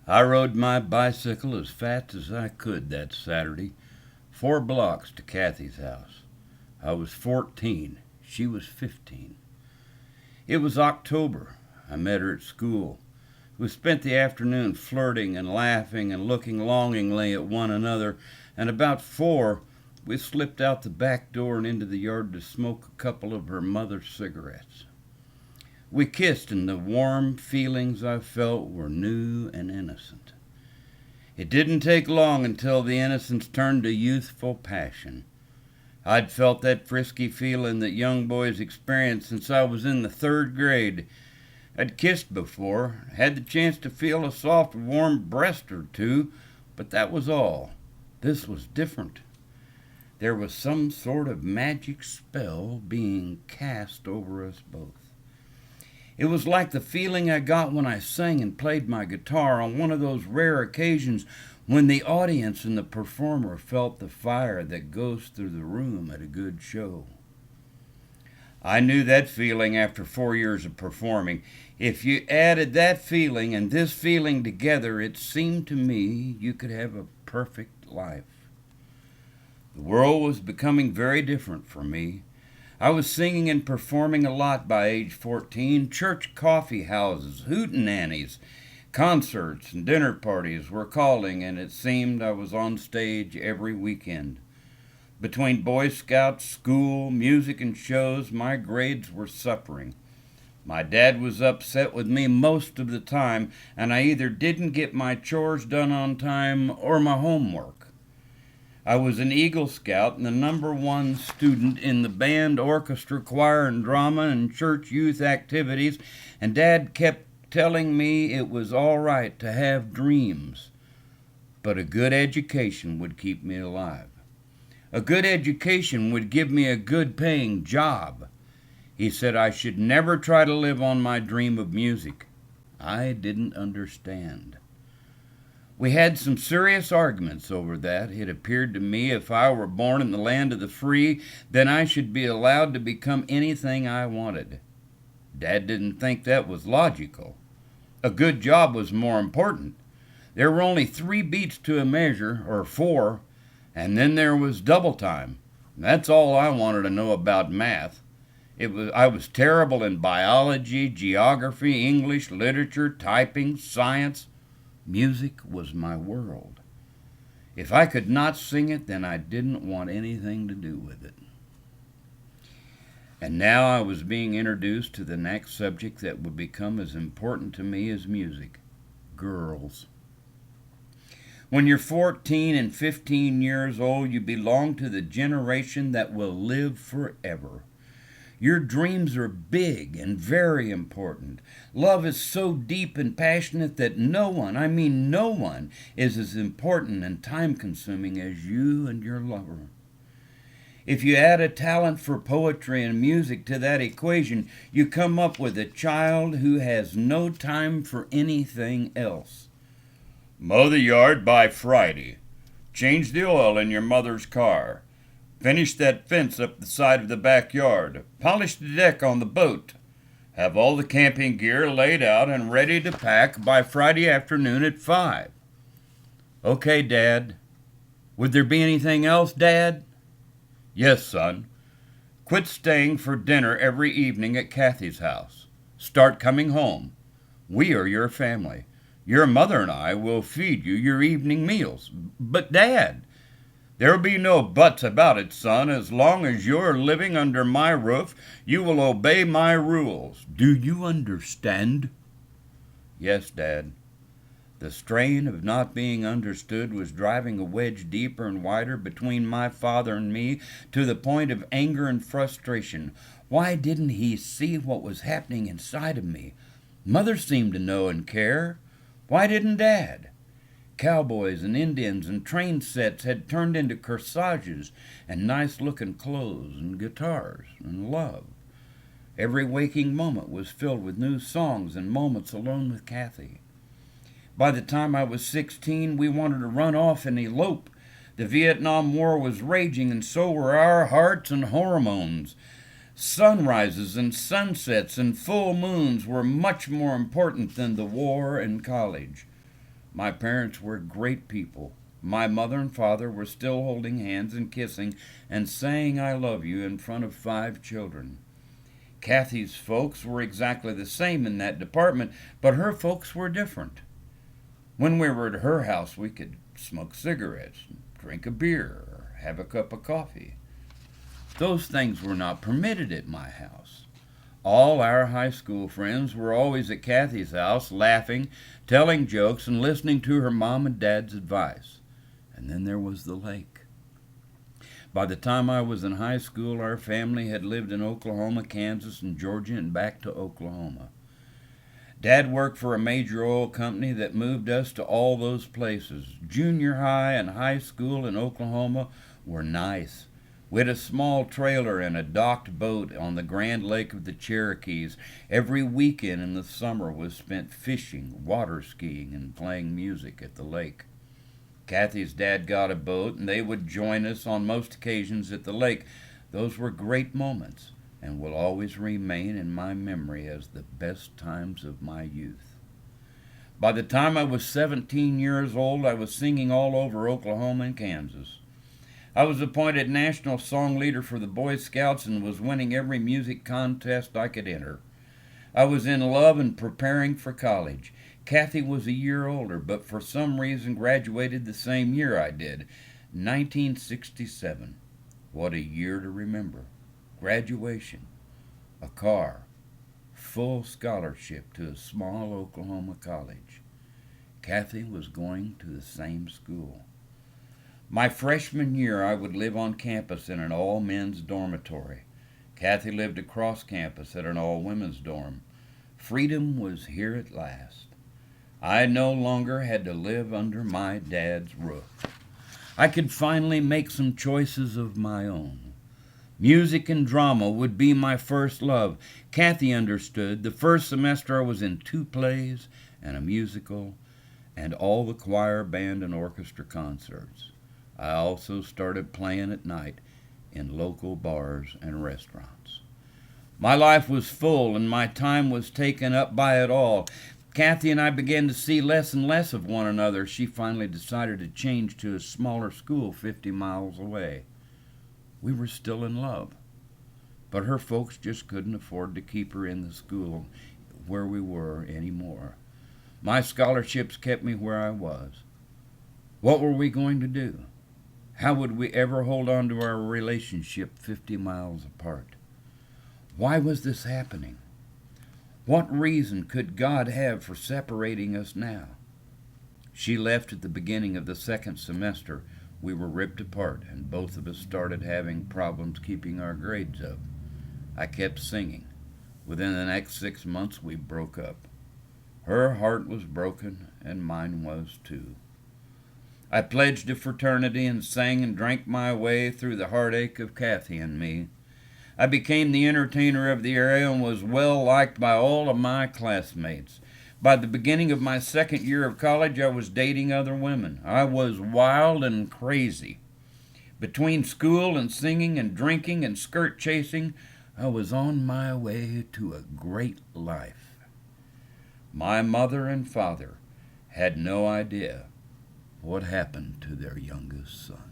I rode my bicycle as fast as I could that Saturday, 4 blocks to Kathy's house. I was 14. She was 15. It was October. I met her at school. We spent the afternoon flirting and laughing and looking longingly at one another, and about 4, we slipped out the back door and into the yard to smoke a couple of her mother's cigarettes. We kissed, and the warm feelings I felt were new and innocent. It didn't take long until the innocence turned to youthful passion. I'd felt that frisky feeling that young boys experience since I was in the 3rd grade. I'd kissed before, had the chance to feel a soft, warm breast or two, but that was all. This was different. There was some sort of magic spell being cast over us both. It was like the feeling I got when I sang and played my guitar on one of those rare occasions when the audience and the performer felt the fire that goes through the room at a good show. I knew that feeling after 4 years of performing. If you added that feeling and this feeling together, it seemed to me you could have a perfect life. The world was becoming very different for me. I was singing and performing a lot by age 14. Church coffee houses, hootenannies, concerts, and dinner parties were calling, and it seemed I was on stage every weekend. Between Boy Scouts, school, music, and shows, my grades were suffering. My dad was upset with me most of the time, and I either didn't get my chores done on time or my homework. I was an Eagle Scout and the #1 student in the band, orchestra, choir, and drama and church youth activities, and Dad kept telling me it was all right to have dreams, but a good education would keep me alive. A good education would give me a good paying job. He said I should never try to live on my dream of music. I didn't understand. We had some serious arguments over that. It appeared to me if I were born in the land of the free, then I should be allowed to become anything I wanted. Dad didn't think that was logical. A good job was more important. There were only 3 beats to a measure, or 4, and then there was double time. That's all I wanted to know about math. I was terrible in biology, geography, English, literature, typing, science. Music was my world. If I could not sing it, then I didn't want anything to do with it. And now I was being introduced to the next subject that would become as important to me as music: girls. When you're 14 and 15 years old, you belong to the generation that will live forever. Your dreams are big and very important. Love is so deep and passionate that no one, I mean no one, is as important and time-consuming as you and your lover. If you add a talent for poetry and music to that equation, you come up with a child who has no time for anything else. Mow the yard by Friday. Change the oil in your mother's car. Finish that fence up the side of the backyard. Polish the deck on the boat. Have all the camping gear laid out and ready to pack by Friday afternoon at 5. Okay, Dad. Would there be anything else, Dad? Yes, son. Quit staying for dinner every evening at Kathy's house. Start coming home. We are your family. Your mother and I will feed you your evening meals. But, Dad, there'll be no buts about it, son. As long as you're living under my roof, you will obey my rules. Do you understand? Yes, Dad. The strain of not being understood was driving a wedge deeper and wider between my father and me, to the point of anger and frustration. Why didn't he see what was happening inside of me? Mother seemed to know and care. Why didn't Dad? Cowboys and Indians and train sets had turned into corsages and nice-looking clothes and guitars and love. Every waking moment was filled with new songs and moments alone with Kathy. By the time I was 16, we wanted to run off and elope. The Vietnam War was raging, and so were our hearts and hormones. Sunrises and sunsets and full moons were much more important than the war and college. My parents were great people. My mother and father were still holding hands and kissing and saying I love you in front of 5 children. Kathy's folks were exactly the same in that department, but her folks were different. When we were at her house, we could smoke cigarettes, drink a beer, or have a cup of coffee. Those things were not permitted at my house. All our high school friends were always at Kathy's house, laughing, telling jokes, and listening to her mom and dad's advice. And then there was the lake. By the time I was in high school, our family had lived in Oklahoma, Kansas, and Georgia, and back to Oklahoma. Dad worked for a major oil company that moved us to all those places. Junior high and high school in Oklahoma were nice. We had a small trailer and a docked boat on the Grand Lake of the Cherokees. Every weekend in the summer was spent fishing, water skiing, and playing music at the lake. Kathy's dad got a boat, and they would join us on most occasions at the lake. Those were great moments and will always remain in my memory as the best times of my youth. By the time I was 17 years old, I was singing all over Oklahoma and Kansas. I was appointed national song leader for the Boy Scouts and was winning every music contest I could enter. I was in love and preparing for college. Kathy was a year older, but for some reason graduated the same year I did, 1967. What a year to remember. Graduation, a car, full scholarship to a small Oklahoma college. Kathy was going to the same school. My freshman year, I would live on campus in an all-men's dormitory. Kathy lived across campus at an all-women's dorm. Freedom was here at last. I no longer had to live under my dad's roof. I could finally make some choices of my own. Music and drama would be my first love. Kathy understood. The first semester I was in 2 plays and a musical and all the choir, band, and orchestra concerts. I also started playing at night in local bars and restaurants. My life was full and my time was taken up by it all. Kathy and I began to see less and less of one another. She finally decided to change to a smaller school 50 miles away. We were still in love, but her folks just couldn't afford to keep her in the school where we were anymore. My scholarships kept me where I was. What were we going to do? How would we ever hold on to our relationship 50 miles apart? Why was this happening? What reason could God have for separating us now? She left at the beginning of the second semester. We were ripped apart, and both of us started having problems keeping our grades up. I kept singing. Within the next 6 months, we broke up. Her heart was broken, and mine was too. I pledged a fraternity and sang and drank my way through the heartache of Kathy and me. I became the entertainer of the area and was well liked by all of my classmates. By the beginning of my second year of college, I was dating other women. I was wild and crazy. Between school and singing and drinking and skirt chasing, I was on my way to a great life. My mother and father had no idea what happened to their youngest son.